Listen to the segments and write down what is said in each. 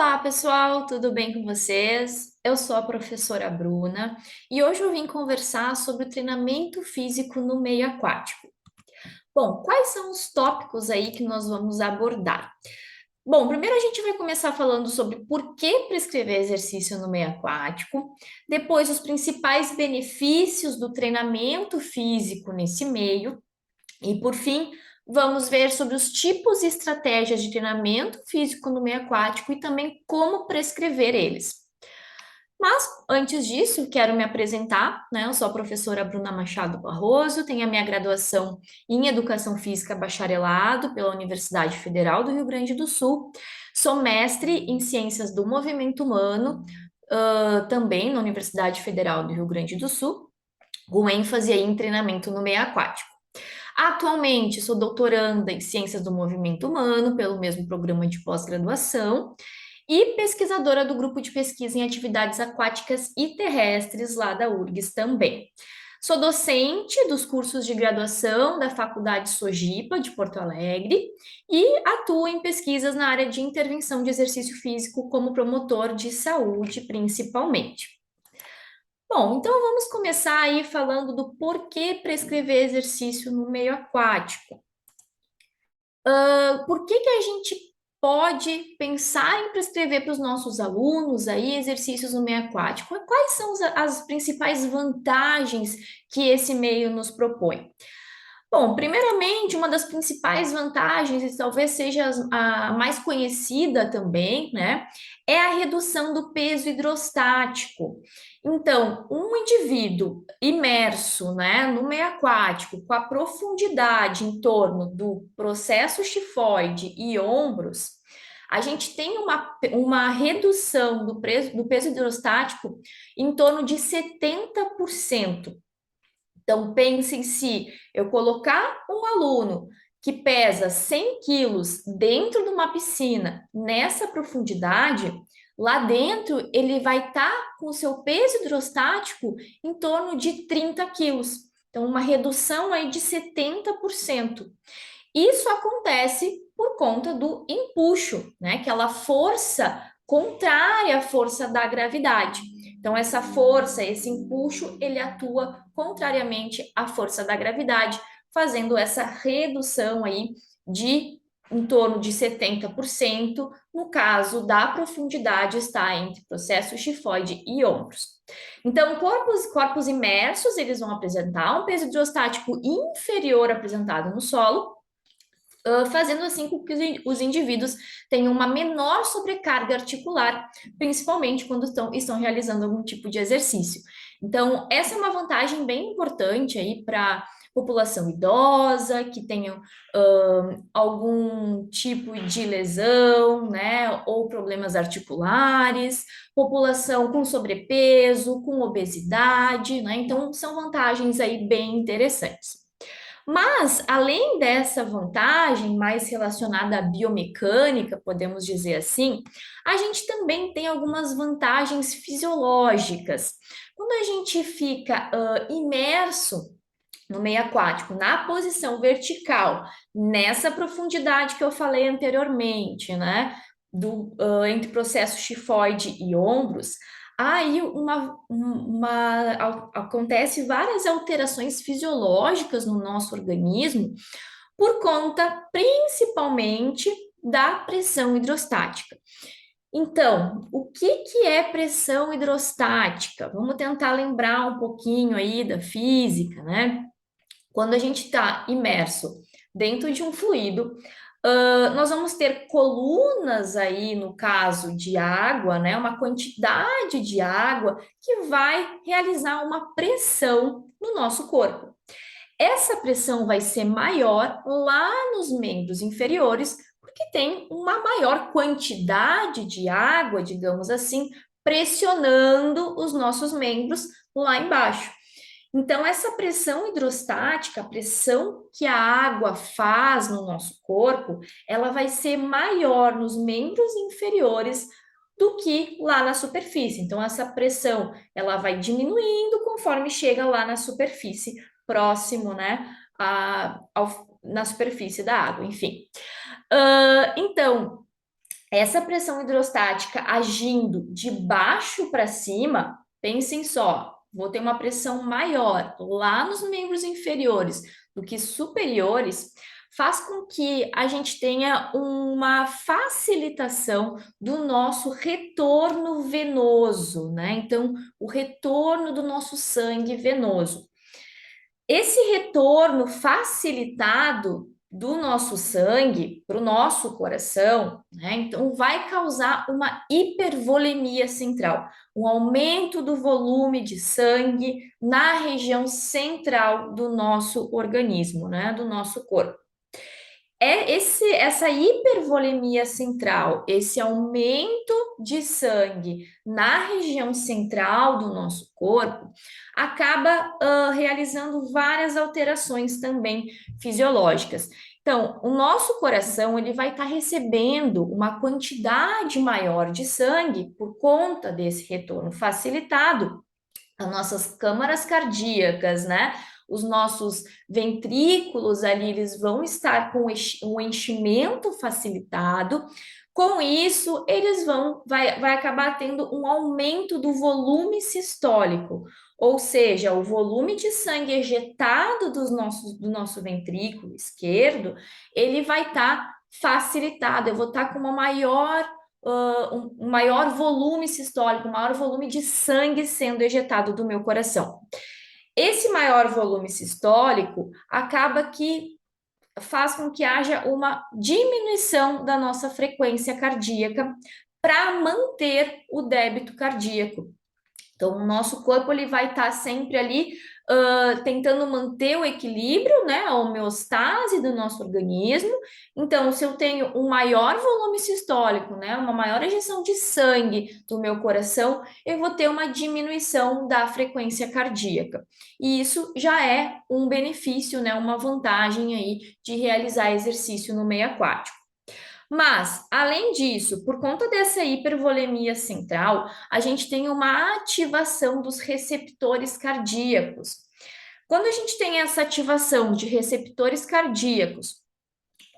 Olá, pessoal, tudo bem com vocês? Eu sou a professora Bruna e hoje eu vim conversar sobre o treinamento físico no meio aquático. Bom, quais são os tópicos aí que nós vamos abordar? Bom, primeiro a gente vai começar falando sobre por que prescrever exercício no meio aquático, depois os principais benefícios do treinamento físico nesse meio, e por fim, vamos ver sobre os tipos e estratégias de treinamento físico no meio aquático e também como prescrever eles. Mas antes disso, quero me apresentar, né? Eu sou a professora Bruna Machado Barroso, tenho a minha graduação em Educação Física Bacharelado pela Universidade Federal do Rio Grande do Sul. Sou mestre em Ciências do Movimento Humano, também na Universidade Federal do Rio Grande do Sul, com ênfase aí em treinamento no meio aquático. Atualmente, sou doutoranda em Ciências do Movimento Humano pelo mesmo programa de pós-graduação e pesquisadora do grupo de pesquisa em atividades aquáticas e terrestres lá da URGS também. Sou docente dos cursos de graduação da Faculdade Sojipa de Porto Alegre e atuo em pesquisas na área de intervenção de exercício físico como promotor de saúde, principalmente. Bom, então vamos começar aí falando do porquê prescrever exercício no meio aquático. Por que que a gente pode pensar em prescrever para os nossos alunos aí exercícios no meio aquático? Quais são as principais vantagens que esse meio nos propõe? Bom, primeiramente, uma das principais vantagens, e talvez seja a mais conhecida também, né, é a redução do peso hidrostático. Então, um indivíduo imerso, né, no meio aquático, com a profundidade em torno do processo xifoide e ombros, a gente tem uma redução do peso hidrostático em torno de 70%. Então, pense em si, eu colocar um aluno que pesa 100 quilos dentro de uma piscina, nessa profundidade, lá dentro ele vai estar com o seu peso hidrostático em torno de 30 quilos. Então, uma redução aí de 70%. Isso acontece por conta do empuxo, né? Aquela força contrária à força da gravidade. Então, essa força, esse empuxo, ele atua contrariamente à força da gravidade, fazendo essa redução aí de em torno de 70%, no caso da profundidade está entre processo xifoide e ombros. Então, corpos imersos, eles vão apresentar um peso hidrostático inferior apresentado no solo, fazendo assim com que os indivíduos tenham uma menor sobrecarga articular, principalmente quando estão realizando algum tipo de exercício. Então, essa é uma vantagem bem importante aí para população idosa, que tenham algum tipo de lesão, né, ou problemas articulares, população com sobrepeso, com obesidade, né, então são vantagens aí bem interessantes. Mas, além dessa vantagem mais relacionada à biomecânica, podemos dizer assim, a gente também tem algumas vantagens fisiológicas. Quando a gente fica imerso no meio aquático, na posição vertical, nessa profundidade que eu falei anteriormente, né? Entre processo xifoide e ombros, aí acontece várias alterações fisiológicas no nosso organismo por conta principalmente da pressão hidrostática. Então, o que que é pressão hidrostática? Vamos tentar lembrar um pouquinho aí da física, né? Quando a gente está imerso dentro de um fluido, nós vamos ter colunas aí, no caso de água, né? Uma quantidade de água que vai realizar uma pressão no nosso corpo. Essa pressão vai ser maior lá nos membros inferiores, porque tem uma maior quantidade de água, digamos assim, pressionando os nossos membros lá embaixo. Então, essa pressão hidrostática, a pressão que a água faz no nosso corpo, ela vai ser maior nos membros inferiores do que lá na superfície. Então, essa pressão, ela vai diminuindo conforme chega lá na superfície, próximo, né, na superfície da água, enfim. Então, essa pressão hidrostática agindo de baixo para cima, pensem só, vou ter uma pressão maior lá nos membros inferiores do que superiores, faz com que a gente tenha uma facilitação do nosso retorno venoso, né? Então, o retorno do nosso sangue venoso. Esse retorno facilitado do nosso sangue para o nosso coração, né? Então, vai causar uma hipervolemia central, um aumento do volume de sangue na região central do nosso organismo, né? Do nosso corpo. Essa hipervolemia central, esse aumento de sangue na região central do nosso corpo, acaba realizando várias alterações também fisiológicas. Então, o nosso coração ele vai estar recebendo uma quantidade maior de sangue por conta desse retorno facilitado. As nossas câmaras cardíacas, né? Os nossos ventrículos ali, eles vão estar com um enchimento facilitado. Com isso, vai acabar tendo um aumento do volume sistólico, ou seja, o volume de sangue ejetado do nosso ventrículo esquerdo, ele vai estar facilitado. Eu vou estar com uma maior um maior volume sistólico, um maior volume de sangue sendo ejetado do meu coração. Esse maior volume sistólico acaba que faz com que haja uma diminuição da nossa frequência cardíaca para manter o débito cardíaco. Então, o nosso corpo ele vai estar sempre ali tentando manter o equilíbrio, né, a homeostase do nosso organismo. Então, se eu tenho um maior volume sistólico, né, uma maior ejeção de sangue do meu coração, eu vou ter uma diminuição da frequência cardíaca. E isso já é um benefício, né, uma vantagem aí de realizar exercício no meio aquático. Mas, além disso, por conta dessa hipervolemia central, a gente tem uma ativação dos receptores cardíacos. Quando a gente tem essa ativação de receptores cardíacos,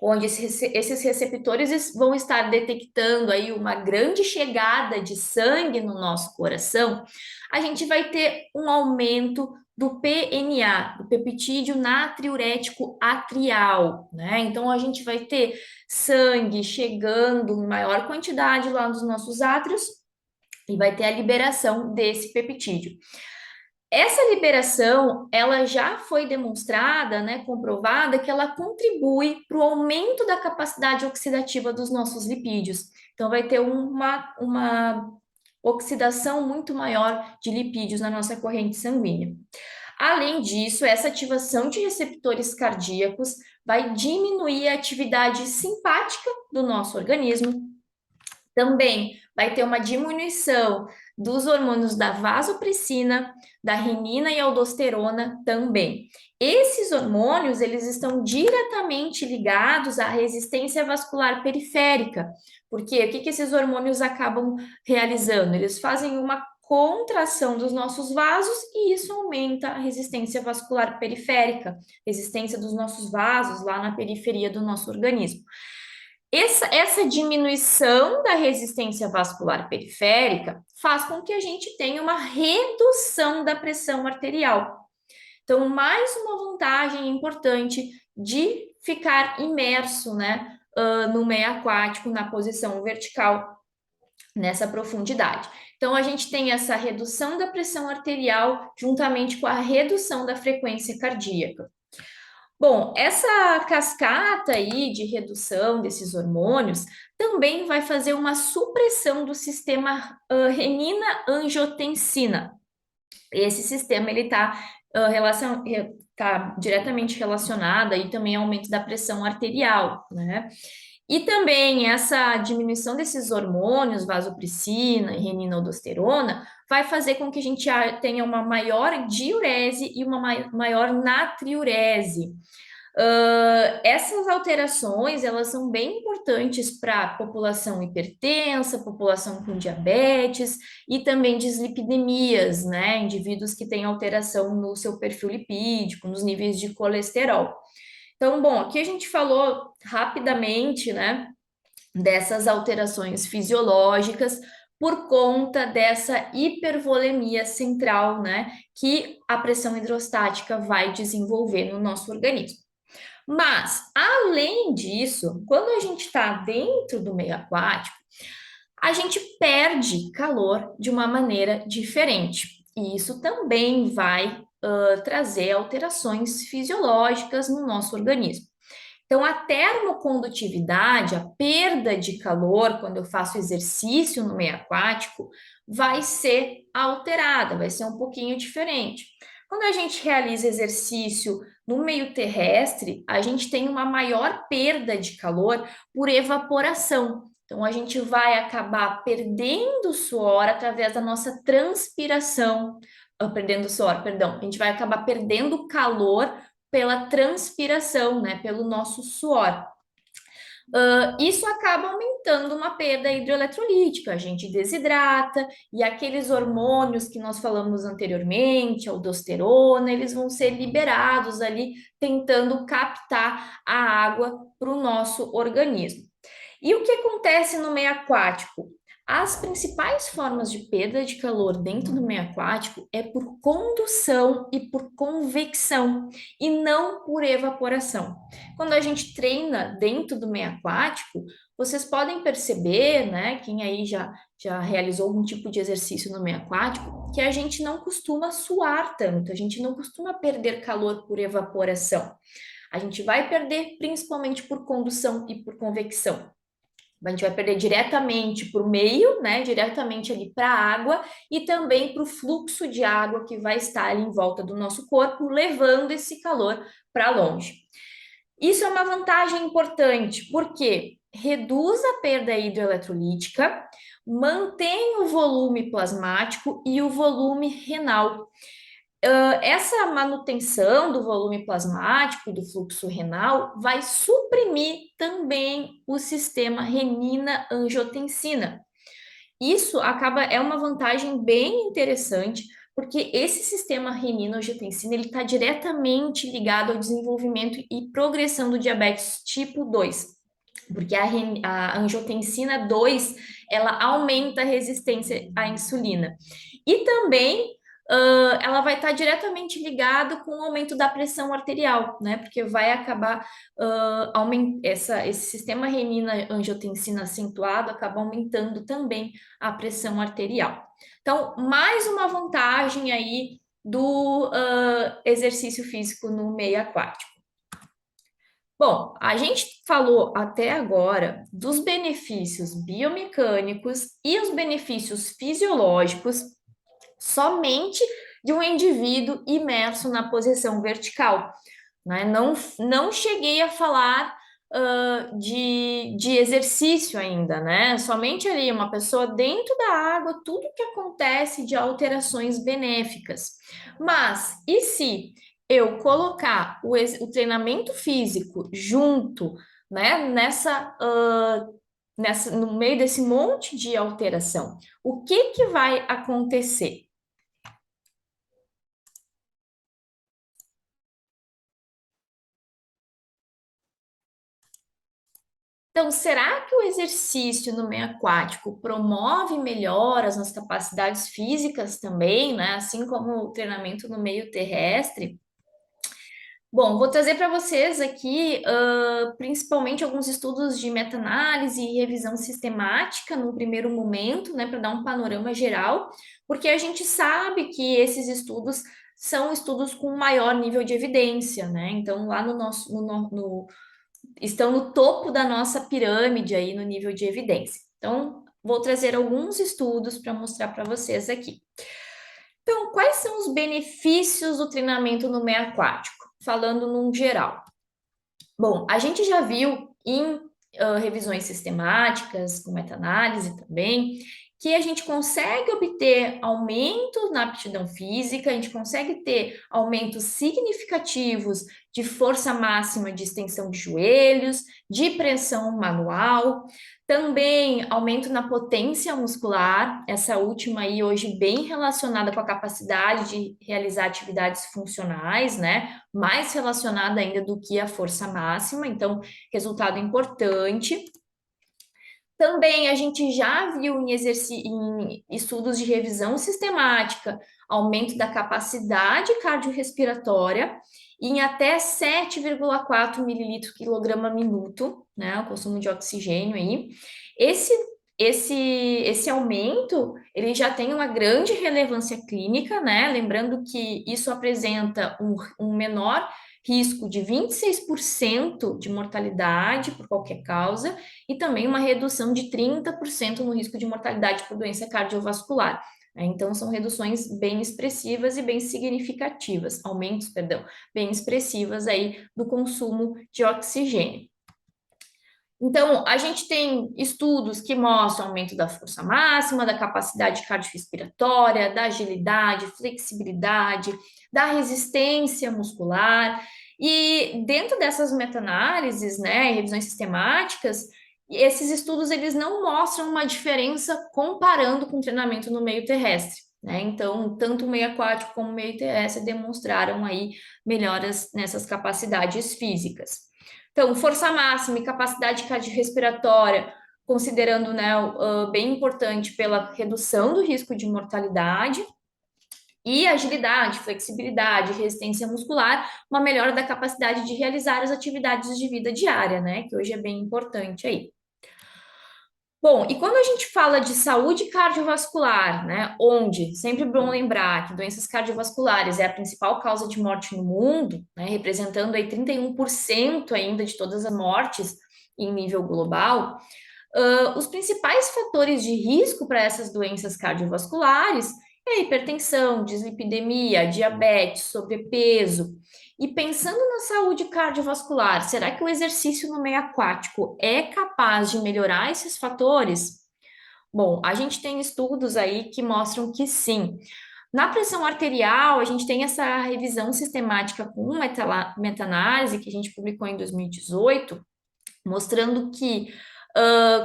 onde esses receptores vão estar detectando aí uma grande chegada de sangue no nosso coração, a gente vai ter um aumento do PNA, do peptídeo natriurético atrial, né? Então a gente vai ter sangue chegando em maior quantidade lá nos nossos átrios e vai ter a liberação desse peptídeo. Essa liberação, ela já foi demonstrada, né, comprovada, que ela contribui para o aumento da capacidade oxidativa dos nossos lipídios. Então, vai ter uma oxidação muito maior de lipídios na nossa corrente sanguínea. Além disso, essa ativação de receptores cardíacos vai diminuir a atividade simpática do nosso organismo, também vai ter uma diminuição dos hormônios da vasopressina, da renina e aldosterona também. Esses hormônios, eles estão diretamente ligados à resistência vascular periférica. Porque o que esses hormônios acabam realizando? Eles fazem uma contração dos nossos vasos e isso aumenta a resistência vascular periférica, resistência dos nossos vasos lá na periferia do nosso organismo. Essa diminuição da resistência vascular periférica faz com que a gente tenha uma redução da pressão arterial. Então, mais uma vantagem importante de ficar imerso, né, no meio aquático, na posição vertical, nessa profundidade. Então, a gente tem essa redução da pressão arterial juntamente com a redução da frequência cardíaca. Bom, essa cascata aí de redução desses hormônios também vai fazer uma supressão do sistema renina-angiotensina. Esse sistema ele está diretamente relacionado aí também ao aumento da pressão arterial, né? E também essa diminuição desses hormônios, vasopressina e renina-aldosterona, vai fazer com que a gente tenha uma maior diurese e uma maior natriurese. Essas alterações, elas são bem importantes para a população hipertensa, população com diabetes e também dislipidemias, né? Indivíduos que têm alteração no seu perfil lipídico, nos níveis de colesterol. Então, bom, aqui a gente falou rapidamente, né, dessas alterações fisiológicas por conta dessa hipervolemia central, né, que a pressão hidrostática vai desenvolver no nosso organismo. Mas, além disso, quando a gente está dentro do meio aquático, a gente perde calor de uma maneira diferente. E isso também vai trazer alterações fisiológicas no nosso organismo. Então, a termocondutividade, a perda de calor quando eu faço exercício no meio aquático, vai ser alterada, vai ser um pouquinho diferente. Quando a gente realiza exercício no meio terrestre, a gente tem uma maior perda de calor por evaporação. Então, a gente vai acabar perdendo suor através da nossa transpiração. Perdendo suor, perdão. A gente vai acabar perdendo calor pela transpiração, né, pelo nosso suor. Isso acaba aumentando uma perda hidroeletrolítica, a gente desidrata e aqueles hormônios que nós falamos anteriormente, a aldosterona, eles vão ser liberados ali, tentando captar a água para o nosso organismo. E o que acontece no meio aquático? As principais formas de perda de calor dentro do meio aquático é por condução e por convecção, e não por evaporação. Quando a gente treina dentro do meio aquático, vocês podem perceber, né, quem aí já realizou algum tipo de exercício no meio aquático, que a gente não costuma suar tanto, a gente não costuma perder calor por evaporação. A gente vai perder principalmente por condução e por convecção. A gente vai perder diretamente para o meio, né? Diretamente ali para a água e também para o fluxo de água que vai estar ali em volta do nosso corpo, levando esse calor para longe. Isso é uma vantagem importante, porque reduz a perda hidroeletrolítica, mantém o volume plasmático e o volume renal. Essa manutenção do volume plasmático e do fluxo renal vai suprimir também o sistema renina-angiotensina. Isso é uma vantagem bem interessante, porque esse sistema renina-angiotensina ele está diretamente ligado ao desenvolvimento e progressão do diabetes tipo 2, porque a angiotensina 2 ela aumenta a resistência à insulina. E também ela vai estar diretamente ligada com o aumento da pressão arterial, né? Porque vai acabar esse sistema renina-angiotensina acentuado acaba aumentando também a pressão arterial. Então, mais uma vantagem aí do exercício físico no meio aquático. Bom, a gente falou até agora dos benefícios biomecânicos e os benefícios fisiológicos somente de um indivíduo imerso na posição vertical, né? Não cheguei a falar de exercício ainda, né? Somente ali uma pessoa dentro da água, tudo que acontece de alterações benéficas. Mas e se eu colocar o treinamento físico junto, né? No meio desse monte de alteração, o que que vai acontecer? Então, será que o exercício no meio aquático promove melhoras nas capacidades físicas também, né? Assim como o treinamento no meio terrestre? Bom, vou trazer para vocês aqui, principalmente alguns estudos de meta-análise e revisão sistemática no primeiro momento, né, para dar um panorama geral, porque a gente sabe que esses estudos são estudos com maior nível de evidência, né? Então, lá no nosso, estão no topo da nossa pirâmide aí no nível de evidência. Então, vou trazer alguns estudos para mostrar para vocês aqui. Então, quais são os benefícios do treinamento no meio aquático? Falando num geral. Bom, a gente já viu em revisões sistemáticas, com meta-análise também, que a gente consegue obter aumentos na aptidão física, a gente consegue ter aumentos significativos de força máxima de extensão de joelhos, de pressão manual, também aumento na potência muscular, essa última aí hoje bem relacionada com a capacidade de realizar atividades funcionais, né? Mais relacionada ainda do que a força máxima, então, resultado importante. Também a gente já viu em estudos de revisão sistemática aumento da capacidade cardiorrespiratória em até 7,4 mililitros quilograma minuto, né? O consumo de oxigênio aí. Esse, esse aumento, ele já tem uma grande relevância clínica, né? Lembrando que isso apresenta um menor risco de 26% de mortalidade por qualquer causa e também uma redução de 30% no risco de mortalidade por doença cardiovascular. Então, são reduções bem expressivas e bem significativas, aumentos, perdão, bem expressivas aí do consumo de oxigênio. Então, a gente tem estudos que mostram aumento da força máxima, da capacidade cardiorrespiratória, da agilidade, flexibilidade, da resistência muscular. E dentro dessas meta-análises, né, revisões sistemáticas, esses estudos eles não mostram uma diferença comparando com o treinamento no meio terrestre. Né? Então, tanto o meio aquático como o meio terrestre demonstraram aí melhoras nessas capacidades físicas. Então, força máxima e capacidade cardiorrespiratória, considerando, né, bem importante pela redução do risco de mortalidade, e agilidade, flexibilidade, resistência muscular, uma melhora da capacidade de realizar as atividades de vida diária, né, que hoje é bem importante aí. Bom, e quando a gente fala de saúde cardiovascular, né, onde, sempre bom lembrar que doenças cardiovasculares é a principal causa de morte no mundo, né, representando aí 31% ainda de todas as mortes em nível global, os principais fatores de risco para essas doenças cardiovasculares é a hipertensão, dislipidemia, diabetes, sobrepeso. E pensando na saúde cardiovascular, será que o exercício no meio aquático é capaz de melhorar esses fatores? Bom, a gente tem estudos aí que mostram que sim. Na pressão arterial, a gente tem essa revisão sistemática com meta-análise que a gente publicou em 2018, mostrando que,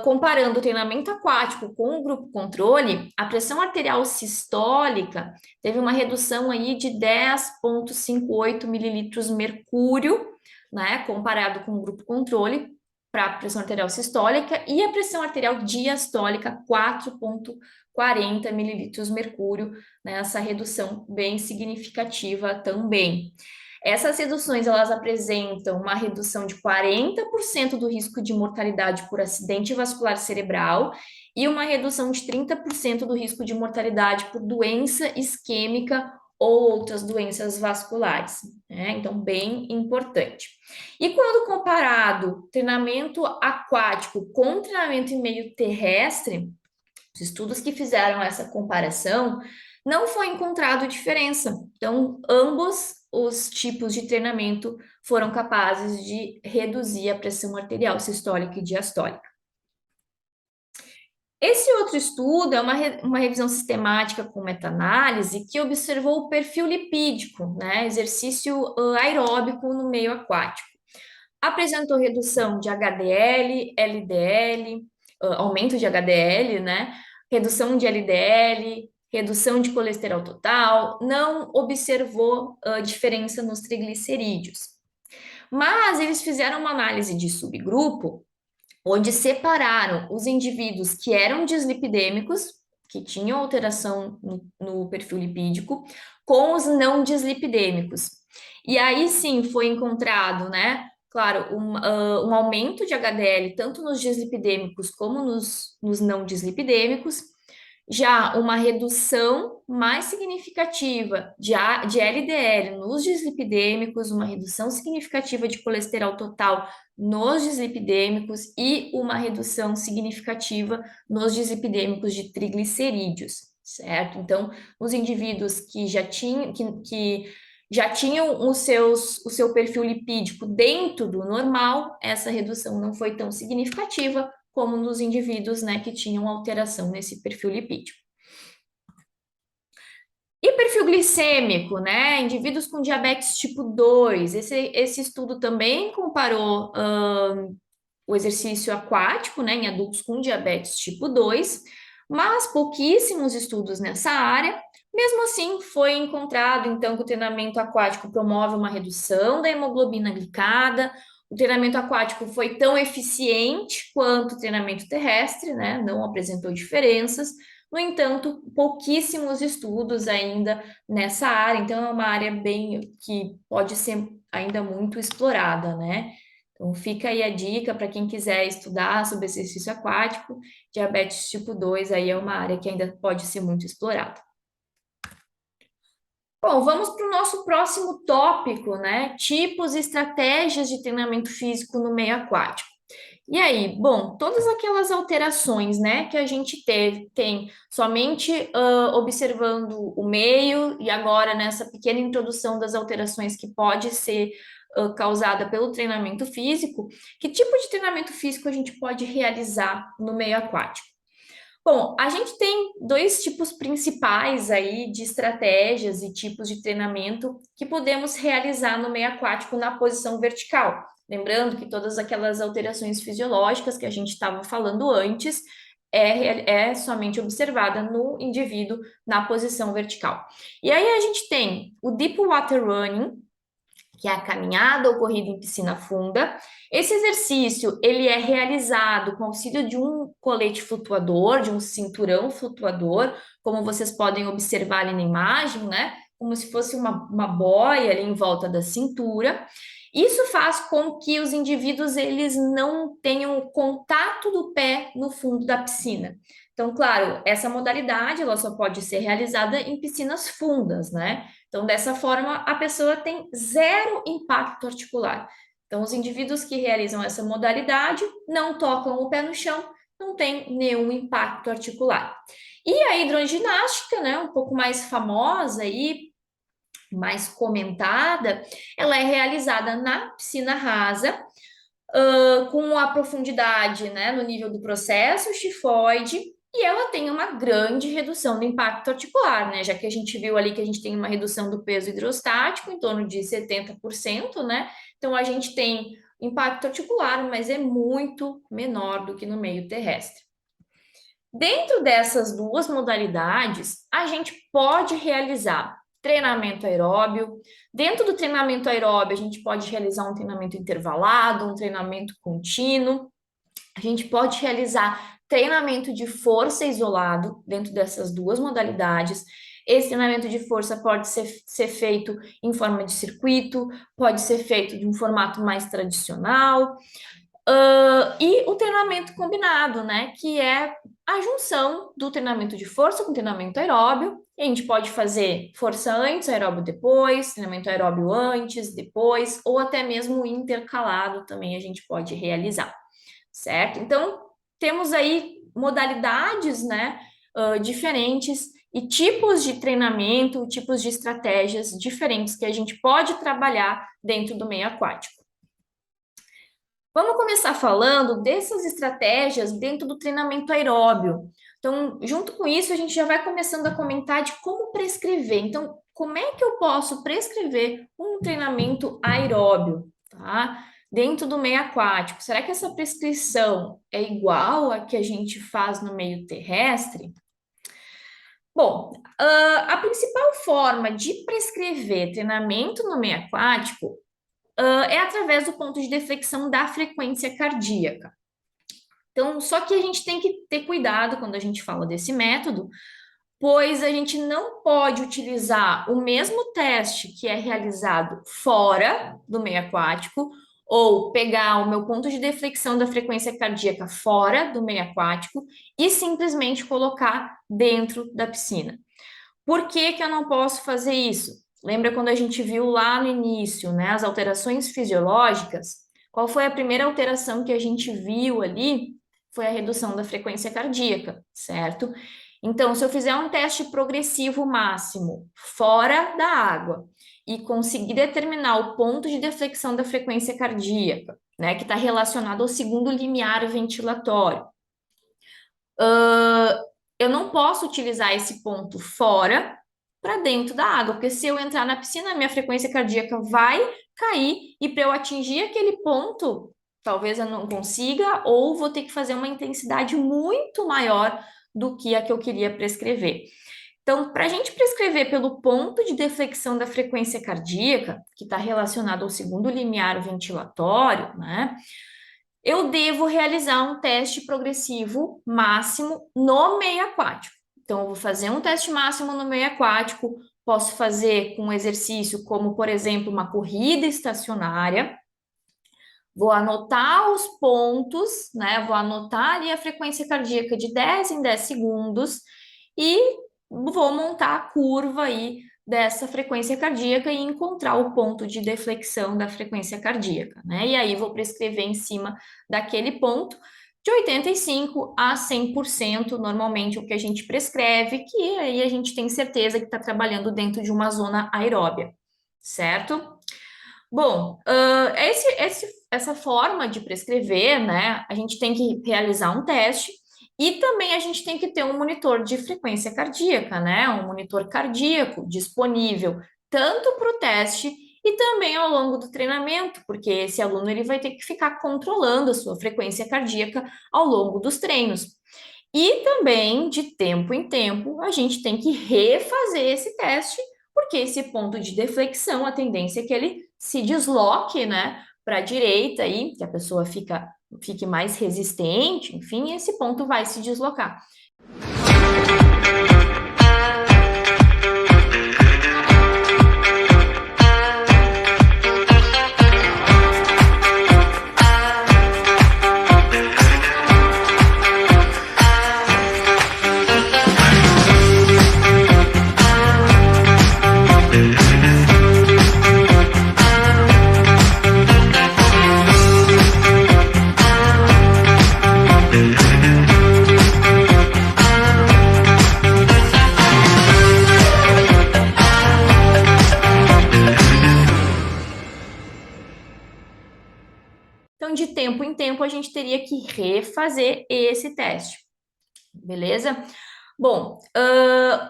comparando o treinamento aquático com o grupo controle, a pressão arterial sistólica teve uma redução aí de 10,58 mililitros mercúrio, né, comparado com o grupo controle para a pressão arterial sistólica e a pressão arterial diastólica 4,40 mililitros mercúrio, né, essa redução bem significativa também. Essas reduções elas apresentam uma redução de 40% do risco de mortalidade por acidente vascular cerebral e uma redução de 30% do risco de mortalidade por doença isquêmica ou outras doenças vasculares, né? Então, bem importante. E quando comparado treinamento aquático com treinamento em meio terrestre, os estudos que fizeram essa comparação não foi encontrado diferença. Então, ambos os tipos de treinamento foram capazes de reduzir a pressão arterial sistólica e diastólica. Esse outro estudo é uma revisão sistemática com meta-análise que observou o perfil lipídico, né, exercício aeróbico no meio aquático. Apresentou redução de HDL, LDL, aumento de HDL, né, redução de LDL, redução de colesterol total, não observou diferença nos triglicerídeos. Mas eles fizeram uma análise de subgrupo onde separaram os indivíduos que eram dislipidêmicos, que tinham alteração no perfil lipídico, com os não dislipidêmicos. E aí sim foi encontrado, né? Claro, um aumento de HDL tanto nos dislipidêmicos como nos não dislipidêmicos, já uma redução mais significativa de LDL nos dislipidêmicos, uma redução significativa de colesterol total nos dislipidêmicos e uma redução significativa nos dislipidêmicos de triglicerídeos, certo? Então, os indivíduos que já tinham o seu perfil lipídico dentro do normal, essa redução não foi tão significativa como nos indivíduos, né, que tinham alteração nesse perfil lipídico. E perfil glicêmico, né? Indivíduos com diabetes tipo 2. Esse estudo também comparou o exercício aquático, né, em adultos com diabetes tipo 2, mas pouquíssimos estudos nessa área. Mesmo assim, foi encontrado, então, que o treinamento aquático promove uma redução da hemoglobina glicada, o treinamento aquático foi tão eficiente quanto o treinamento terrestre, né? Não apresentou diferenças. No entanto, pouquíssimos estudos ainda nessa área, então é uma área bem que pode ser ainda muito explorada, né? Então fica aí a dica para quem quiser estudar sobre exercício aquático, diabetes tipo 2 aí é uma área que ainda pode ser muito explorada. Bom, vamos para o nosso próximo tópico, né? Tipos e estratégias de treinamento físico no meio aquático. E aí, bom, todas aquelas alterações, né, que a gente tem somente observando o meio e agora nessa pequena introdução das alterações que pode ser causada pelo treinamento físico, que tipo de treinamento físico a gente pode realizar no meio aquático? Bom, a gente tem dois tipos principais aí de estratégias e tipos de treinamento que podemos realizar no meio aquático na posição vertical. Lembrando que todas aquelas alterações fisiológicas que a gente estava falando antes é somente observada no indivíduo na posição vertical. E aí a gente tem o Deep Water Running, que é a caminhada ou corrida em piscina funda. Esse exercício, ele é realizado com auxílio de um colete flutuador, de um cinturão flutuador, como vocês podem observar ali na imagem, né? Como se fosse uma boia ali em volta da cintura. Isso faz com que os indivíduos eles não tenham contato do pé no fundo da piscina. Então, claro, essa modalidade ela só pode ser realizada em piscinas fundas, né? Então, dessa forma, a pessoa tem zero impacto articular. Então, os indivíduos que realizam essa modalidade não tocam o pé no chão, não tem nenhum impacto articular. E a hidroginástica, né, um pouco mais famosa e mais comentada, ela é realizada na piscina rasa, com a profundidade, né, no nível do processo xifoide, e ela tem uma grande redução do impacto articular, né? Já que a gente viu ali que a gente tem uma redução do peso hidrostático em torno de 70%, né? Então a gente tem impacto articular, mas é muito menor do que no meio terrestre. Dentro dessas duas modalidades, a gente pode realizar treinamento aeróbio. Dentro do treinamento aeróbio, a gente pode realizar um treinamento intervalado, um treinamento contínuo. A gente pode realizar treinamento de força isolado dentro dessas duas modalidades. Esse treinamento de força pode ser feito em forma de circuito, pode ser feito de um formato mais tradicional. E o treinamento combinado, né? Que é a junção do treinamento de força com treinamento aeróbio. E a gente pode fazer força antes, aeróbio depois, treinamento aeróbio antes, depois, ou até mesmo intercalado também a gente pode realizar, certo? Então, temos aí modalidades, né, diferentes e tipos de treinamento, tipos de estratégias diferentes que a gente pode trabalhar dentro do meio aquático. Vamos começar falando dessas estratégias dentro do treinamento aeróbio. Então, junto com isso, a gente já vai começando a comentar de como prescrever. Então, como é que eu posso prescrever um treinamento aeróbio, tá? Dentro do meio aquático. Será que essa prescrição é igual a que a gente faz no meio terrestre? Bom, a principal forma de prescrever treinamento no meio aquático é através do ponto de deflexão da frequência cardíaca. Então, só que a gente tem que ter cuidado quando a gente fala desse método, pois a gente não pode utilizar o mesmo teste que é realizado fora do meio aquático, ou pegar o meu ponto de deflexão da frequência cardíaca fora do meio aquático e simplesmente colocar dentro da piscina. Por que que eu não posso fazer isso? Lembra quando a gente viu lá no início, né, as alterações fisiológicas? Qual foi a primeira alteração que a gente viu ali? Foi a redução da frequência cardíaca, certo? Então, se eu fizer um teste progressivo máximo fora da água e conseguir determinar o ponto de deflexão da frequência cardíaca, né, que está relacionado ao segundo limiar ventilatório, eu não posso utilizar esse ponto fora para dentro da água, porque se eu entrar na piscina, minha frequência cardíaca vai cair e para eu atingir aquele ponto, talvez eu não consiga, ou vou ter que fazer uma intensidade muito maior do que a que eu queria prescrever. Então, para a gente prescrever pelo ponto de deflexão da frequência cardíaca, que está relacionado ao segundo limiar ventilatório, né? Eu devo realizar um teste progressivo máximo no meio aquático. Então, eu vou fazer um teste máximo no meio aquático, posso fazer com um exercício como, por exemplo, uma corrida estacionária. Vou anotar os pontos, né? Vou anotar ali a frequência cardíaca de 10 em 10 segundos e vou montar a curva aí dessa frequência cardíaca e encontrar o ponto de deflexão da frequência cardíaca, né? E aí vou prescrever em cima daquele ponto de 85 a 100%, normalmente o que a gente prescreve, que aí a gente tem certeza que está trabalhando dentro de uma zona aeróbia, certo? Bom, essa forma de prescrever, né? A gente tem que realizar um teste e também a gente tem que ter um monitor de frequência cardíaca, né? Um monitor cardíaco disponível tanto para o teste e também ao longo do treinamento, porque esse aluno ele vai ter que ficar controlando a sua frequência cardíaca ao longo dos treinos. E também, de tempo em tempo, a gente tem que refazer esse teste, porque esse ponto de deflexão, a tendência é que ele se desloque, né, para a direita aí, que a pessoa fique mais resistente, enfim, esse ponto vai se deslocar. Então, de tempo em tempo, a gente teria que refazer esse teste, beleza? Bom,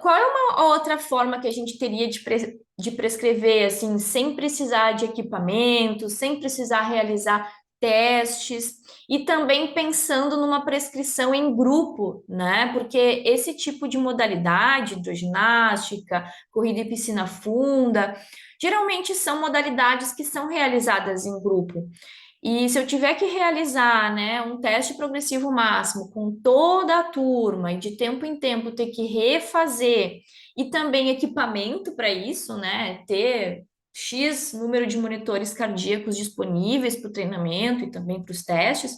qual é uma outra forma que a gente teria de prescrever, assim, sem precisar de equipamento, sem precisar realizar testes e também pensando numa prescrição em grupo, né? Porque esse tipo de modalidade, hidroginástica, corrida e piscina funda, geralmente são modalidades que são realizadas em grupo. E se eu tiver que realizar, né, um teste progressivo máximo com toda a turma e de tempo em tempo ter que refazer e também equipamento para isso, né, ter X número de monitores cardíacos disponíveis para o treinamento e também para os testes,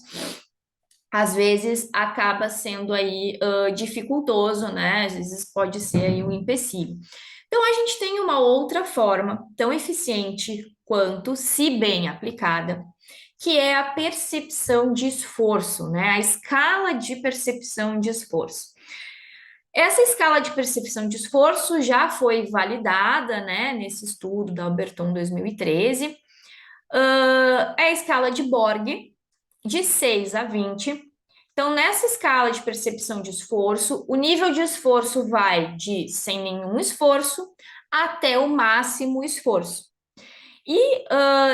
às vezes acaba sendo aí dificultoso, né? Às vezes pode ser aí um empecilho. Então a gente tem uma outra forma tão eficiente quanto, se bem aplicada, que é a percepção de esforço, né? A escala de percepção de esforço. Essa escala de percepção de esforço já foi validada, né, nesse estudo da Alberton 2013. É a escala de Borg, de 6 a 20. Então, nessa escala de percepção de esforço, o nível de esforço vai de sem nenhum esforço até o máximo esforço. E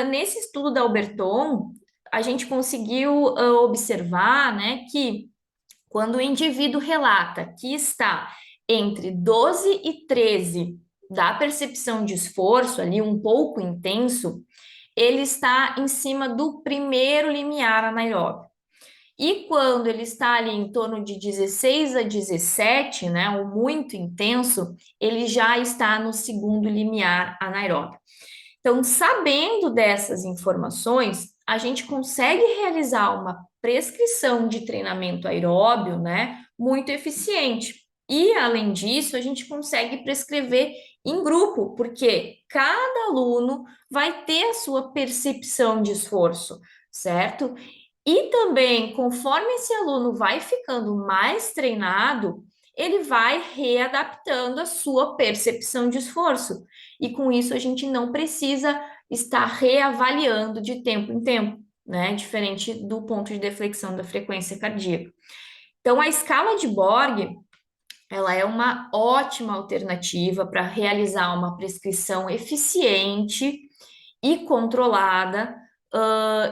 nesse estudo da Alberton, a gente conseguiu observar, né, que quando o indivíduo relata que está entre 12 e 13 da percepção de esforço, ali um pouco intenso, ele está em cima do primeiro limiar anaeróbio. E quando ele está ali em torno de 16 a 17, né, o muito intenso, ele já está no segundo limiar anaeróbio. Então, sabendo dessas informações, a gente consegue realizar uma prescrição de treinamento aeróbio, né, muito eficiente. E, além disso, a gente consegue prescrever em grupo, porque cada aluno vai ter a sua percepção de esforço, certo? E também, conforme esse aluno vai ficando mais treinado, ele vai readaptando a sua percepção de esforço. E com isso a gente não precisa estar reavaliando de tempo em tempo, né? Diferente do ponto de deflexão da frequência cardíaca. Então, a escala de Borg, ela é uma ótima alternativa para realizar uma prescrição eficiente e controlada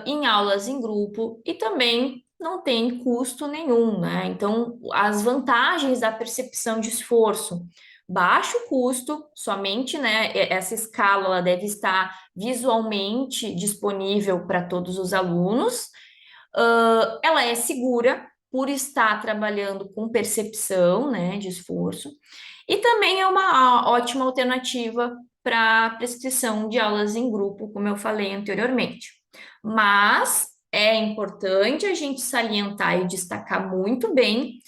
em aulas em grupo e também não tem custo nenhum, né? Então, as vantagens da percepção de esforço, baixo custo, somente, né? Essa escala ela deve estar visualmente disponível para todos os alunos. Ela é segura por estar trabalhando com percepção, né, de esforço, e também é uma ótima alternativa para prescrição de aulas em grupo, como eu falei anteriormente. Mas é importante a gente salientar e destacar muito bem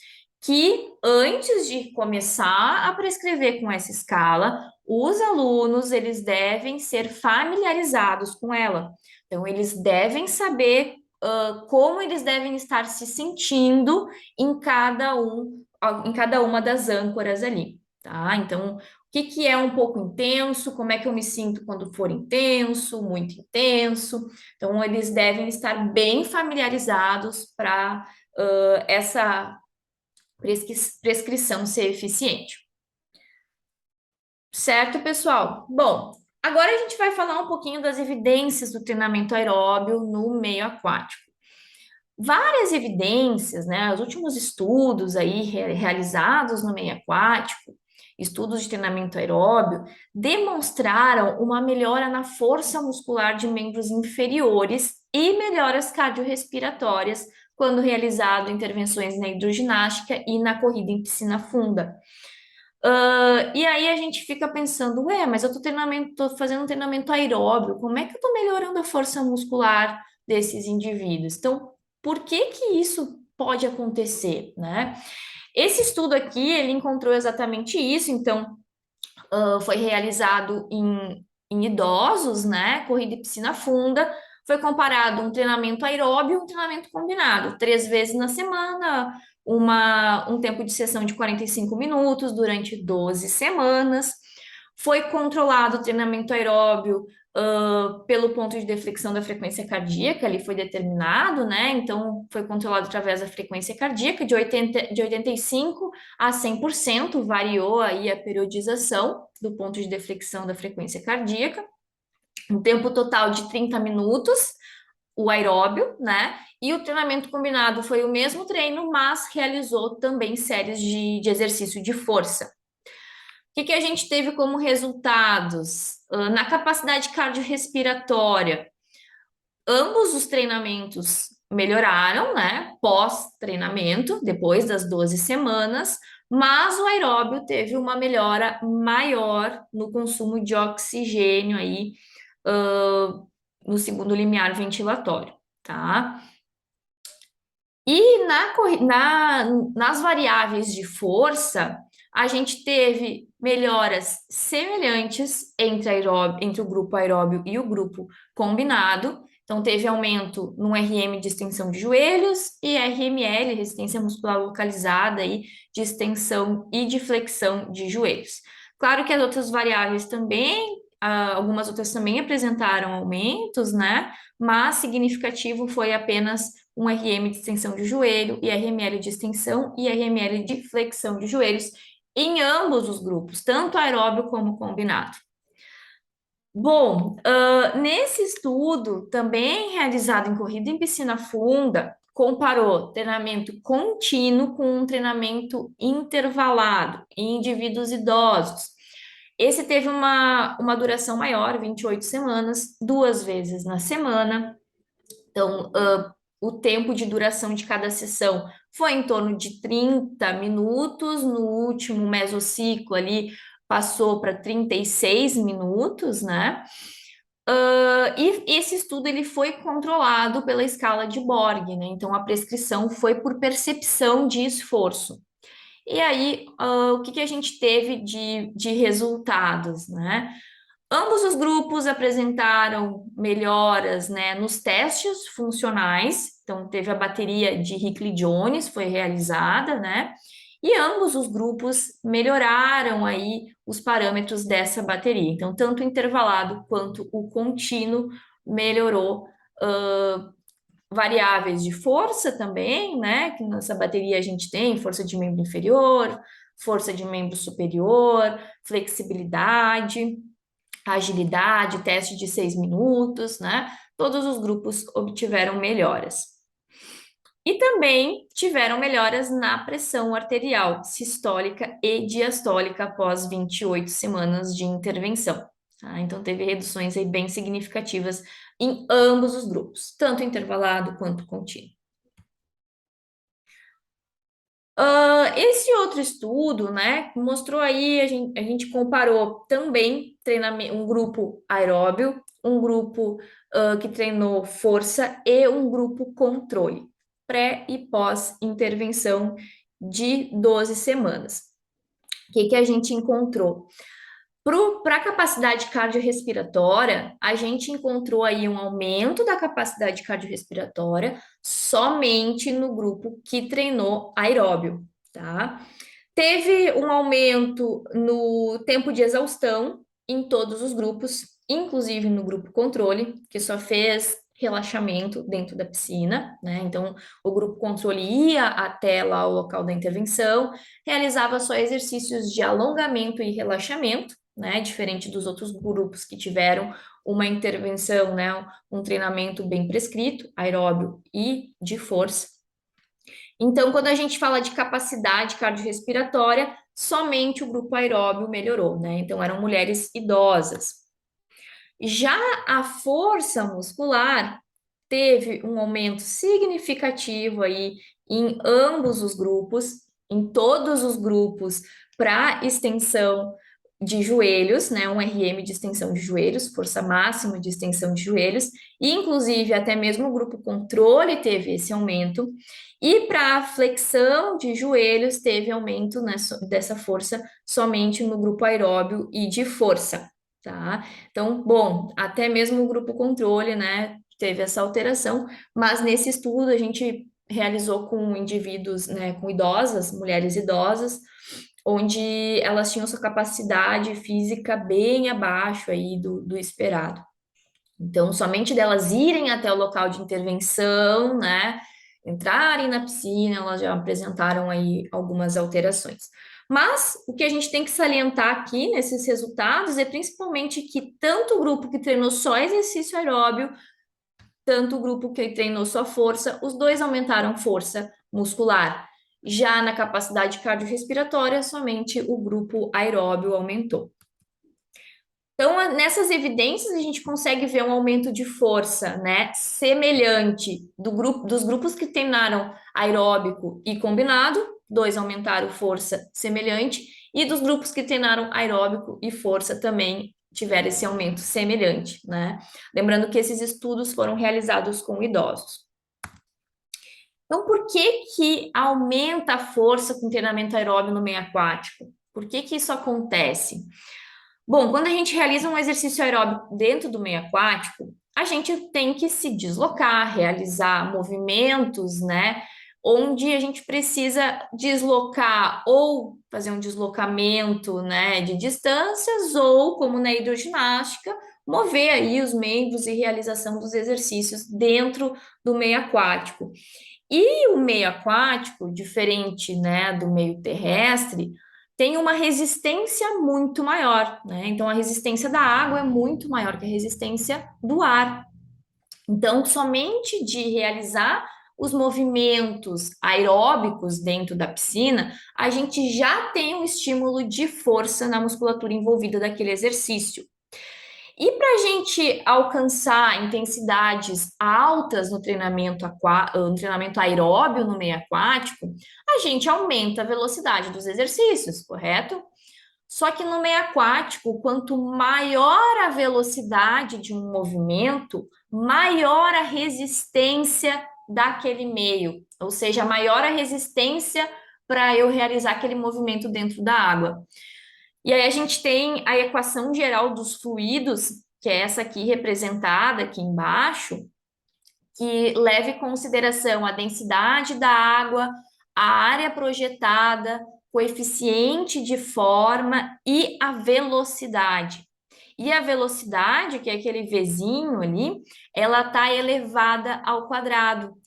que antes de começar a prescrever com essa escala, os alunos eles devem ser familiarizados com ela. Então, eles devem saber como eles devem estar se sentindo em cada uma das âncoras ali, tá? Então, o que que é um pouco intenso? Como é que eu me sinto quando for intenso, muito intenso? Então, eles devem estar bem familiarizados para essa prescrição ser eficiente. Certo, pessoal? Bom, agora a gente vai falar um pouquinho das evidências do treinamento aeróbio no meio aquático. Várias evidências, né? Os últimos estudos aí realizados no meio aquático, estudos de treinamento aeróbio, demonstraram uma melhora na força muscular de membros inferiores e melhoras cardiorrespiratórias quando realizado intervenções na hidroginástica e na corrida em piscina funda. E aí a gente fica pensando, ué, mas eu tô fazendo um treinamento aeróbio, como é que eu tô melhorando a força muscular desses indivíduos? Então, por que que isso pode acontecer, né? Esse estudo aqui, ele encontrou exatamente isso, então, foi realizado em idosos, né? Corrida e piscina funda, foi comparado um treinamento aeróbio e um treinamento combinado, 3 vezes na semana, um tempo de sessão de 45 minutos durante 12 semanas. Foi controlado o treinamento aeróbio pelo ponto de deflexão da frequência cardíaca, ali foi determinado, né? Então, foi controlado através da frequência cardíaca, de 85 a 100%, variou aí a periodização do ponto de deflexão da frequência cardíaca. Um tempo total de 30 minutos, o aeróbio, né? E o treinamento combinado foi o mesmo treino, mas realizou também séries de exercício de força. O que que a gente teve como resultados? Na capacidade cardiorrespiratória, ambos os treinamentos melhoraram, né? Pós-treinamento, depois das 12 semanas, mas o aeróbio teve uma melhora maior no consumo de oxigênio aí, no segundo limiar ventilatório, tá? E nas variáveis de força, a gente teve melhoras semelhantes entre o grupo aeróbio e o grupo combinado. Então, teve aumento no RM de extensão de joelhos e RML, resistência muscular localizada, aí, de extensão e de flexão de joelhos. Claro que as outras variáveis também, algumas outras também apresentaram aumentos, né? Mas significativo foi apenas um RM de extensão de joelho, e RML de extensão e RML de flexão de joelhos em ambos os grupos, tanto aeróbio como combinado. Bom, nesse estudo, também realizado em corrida em piscina funda, comparou treinamento contínuo com um treinamento intervalado em indivíduos idosos. Esse teve uma duração maior, 28 semanas, 2 vezes na semana. Então, o tempo de duração de cada sessão foi em torno de 30 minutos. No último mesociclo ali, passou para 36 minutos, né? E esse estudo ele foi controlado pela escala de Borg, né? Então, a prescrição foi por percepção de esforço. E aí, o que que a gente teve de resultados, né? Ambos os grupos apresentaram melhoras, né, nos testes funcionais. Então, teve a bateria de Hickley Jones, foi realizada, né? E ambos os grupos melhoraram aí os parâmetros dessa bateria. Então, tanto o intervalado quanto o contínuo melhorou, variáveis de força também, né? Que nessa bateria a gente tem força de membro inferior, força de membro superior, flexibilidade, agilidade, teste de 6 minutos, né? Todos os grupos obtiveram melhoras. E também tiveram melhoras na pressão arterial sistólica e diastólica após 28 semanas de intervenção. Tá? Então, teve reduções aí bem significativas em ambos os grupos, tanto intervalado quanto contínuo. Esse outro estudo, né, mostrou aí, a gente comparou também treinamento, um grupo aeróbio, um grupo que treinou força e um grupo controle, pré e pós intervenção de 12 semanas. O que que a gente encontrou? Para a capacidade cardiorrespiratória, a gente encontrou aí um aumento da capacidade cardiorrespiratória somente no grupo que treinou aeróbio, tá? Teve um aumento no tempo de exaustão em todos os grupos, inclusive no grupo controle, que só fez relaxamento dentro da piscina, né? Então, o grupo controle ia até lá o local da intervenção, realizava só exercícios de alongamento e relaxamento, né? Diferente dos outros grupos que tiveram uma intervenção, né? Um treinamento bem prescrito, aeróbio e de força. Então, quando a gente fala de capacidade cardiorrespiratória, somente o grupo aeróbio melhorou, né? Então, eram mulheres idosas. Já a força muscular teve um aumento significativo aí em ambos os grupos, em todos os grupos, para extensão de joelhos, né? Um RM de extensão de joelhos, força máxima de extensão de joelhos, e inclusive até mesmo o grupo controle teve esse aumento. E para flexão de joelhos teve aumento dessa força somente no grupo aeróbio e de força, tá? Então, bom, até mesmo o grupo controle, né, teve essa alteração, mas nesse estudo a gente realizou com indivíduos, né, com idosas, mulheres idosas, onde elas tinham sua capacidade física bem abaixo aí do esperado. Então, somente delas irem até o local de intervenção, né, entrarem na piscina, elas já apresentaram aí algumas alterações. Mas o que a gente tem que salientar aqui nesses resultados é principalmente que tanto o grupo que treinou só exercício aeróbio, tanto o grupo que treinou só força, os dois aumentaram força muscular. Já na capacidade cardiorrespiratória, somente o grupo aeróbio aumentou. Então, nessas evidências, a gente consegue ver um aumento de força, né, semelhante dos grupos que treinaram aeróbico e combinado, dois aumentaram força semelhante, e dos grupos que treinaram aeróbico e força também tiveram esse aumento semelhante, né? Lembrando que esses estudos foram realizados com idosos. Então, por que que aumenta a força com treinamento aeróbio no meio aquático? Por que que isso acontece? Bom, quando a gente realiza um exercício aeróbico dentro do meio aquático, a gente tem que se deslocar, realizar movimentos, né? Onde a gente precisa deslocar ou fazer um deslocamento, né, de distâncias, ou, como na hidroginástica, mover aí os membros e realização dos exercícios dentro do meio aquático. E o meio aquático, diferente, né, do meio terrestre, tem uma resistência muito maior, né? Então, a resistência da água é muito maior que a resistência do ar. Então, somente de realizar os movimentos aeróbicos dentro da piscina, a gente já tem um estímulo de força na musculatura envolvida daquele exercício. E para a gente alcançar intensidades altas no treinamento aeróbio no meio aquático, a gente aumenta a velocidade dos exercícios, correto? Só que no meio aquático, quanto maior a velocidade de um movimento, maior a resistência daquele meio, ou seja, maior a resistência para eu realizar aquele movimento dentro da água. E aí a gente tem a equação geral dos fluidos, que é essa aqui representada aqui embaixo, que leva em consideração a densidade da água, a área projetada, coeficiente de forma e a velocidade. E a velocidade, que é aquele Vzinho ali, ela está elevada ao quadrado.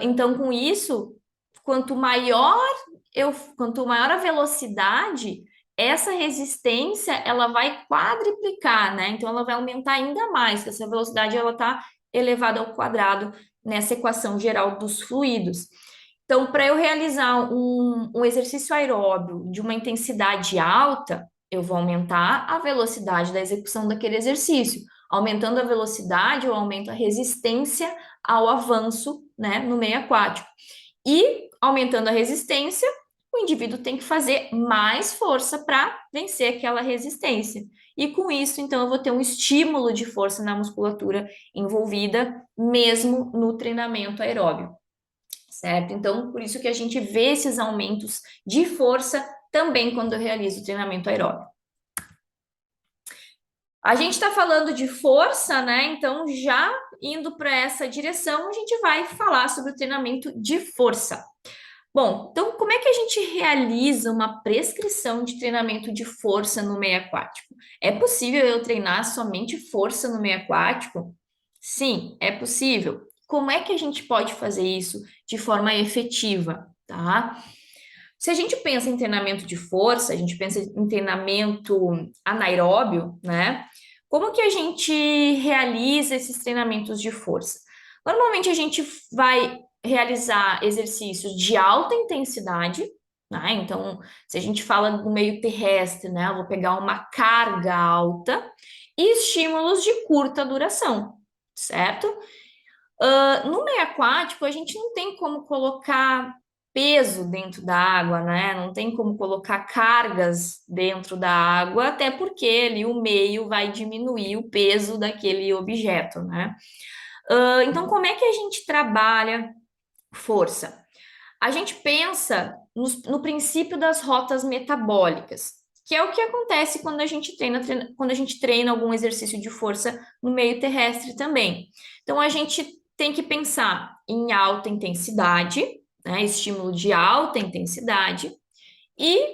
Então, com isso, quanto maior quanto maior a velocidade, essa resistência ela vai quadriplicar, né? Então ela vai aumentar ainda mais, que essa velocidade ela está elevada ao quadrado nessa equação geral dos fluidos. Então, para eu realizar um exercício aeróbio de uma intensidade alta, eu vou aumentar a velocidade da execução daquele exercício. Aumentando a velocidade, eu aumento a resistência ao avanço, né, no meio aquático. E aumentando a resistência, o indivíduo tem que fazer mais força para vencer aquela resistência. E com isso, então, eu vou ter um estímulo de força na musculatura envolvida, mesmo no treinamento aeróbio, certo? Então, por isso que a gente vê esses aumentos de força também quando eu realizo o treinamento aeróbio. A gente está falando de força, né? Então, já indo para essa direção, a gente vai falar sobre o treinamento de força. Bom, então como é que a gente realiza uma prescrição de treinamento de força no meio aquático? É possível eu treinar somente força no meio aquático? Sim, é possível. Como é que a gente pode fazer isso de forma efetiva, tá? Se a gente pensa em treinamento de força, a gente pensa em treinamento anaeróbio, né? Como que a gente realiza esses treinamentos de força? Normalmente a gente vai realizar exercícios de alta intensidade, né? Então, se a gente fala no meio terrestre, né? Eu vou pegar uma carga alta e estímulos de curta duração, certo? No meio aquático, a gente não tem como colocar peso dentro da água, né? Não tem como colocar cargas dentro da água, até porque ali o meio vai diminuir o peso daquele objeto, né? Então, como é que a gente trabalha força? A gente pensa no princípio das rotas metabólicas, que é o que acontece quando a gente quando a gente treina algum exercício de força no meio terrestre também. Então, a gente tem que pensar em alta intensidade, né, estímulo de alta intensidade, e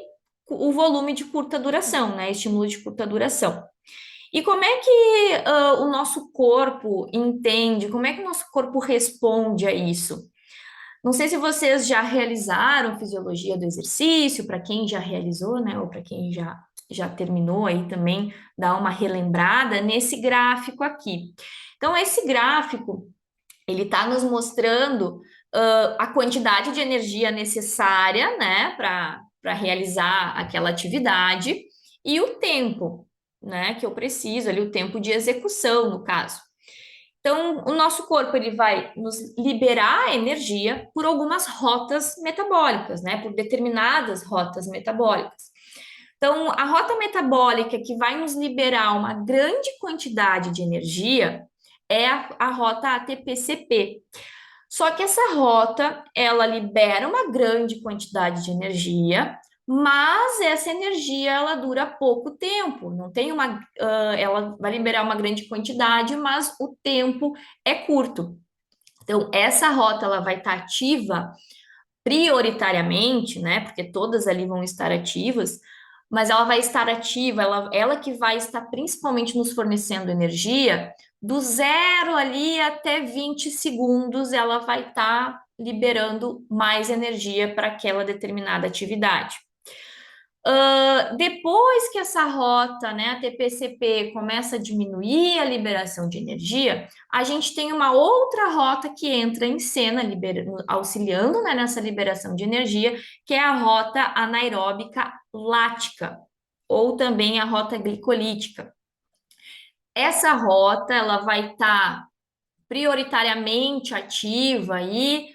o volume de curta duração, né, estímulo de curta duração. E como é que o nosso corpo entende, como é que o nosso corpo responde a isso? Não sei se vocês já realizaram fisiologia do exercício, para quem já realizou, né, ou para quem já terminou aí também, dá uma relembrada nesse gráfico aqui. Então, esse gráfico, ele está nos mostrando a quantidade de energia necessária, né, para realizar aquela atividade e o tempo, né, que eu preciso ali, o tempo de execução, no caso. Então, o nosso corpo ele vai nos liberar energia por algumas rotas metabólicas, né? Por determinadas rotas metabólicas. Então, a rota metabólica que vai nos liberar uma grande quantidade de energia é a rota ATP-CP. Só que essa rota, ela libera uma grande quantidade de energia, mas essa energia ela dura pouco tempo, não tem ela vai liberar uma grande quantidade, mas o tempo é curto. Então, essa rota ela vai estar ativa prioritariamente, né? Porque todas ali vão estar ativas, mas ela vai estar ativa, ela que vai estar principalmente nos fornecendo energia, do zero ali até 20 segundos, ela vai estar liberando mais energia para aquela determinada atividade. Depois que essa rota, né, a TPCP, começa a diminuir a liberação de energia, a gente tem uma outra rota que entra em cena, auxiliando, né, nessa liberação de energia, que é a rota anaeróbica lática, ou também a rota glicolítica. Essa rota, ela vai estar prioritariamente ativa aí,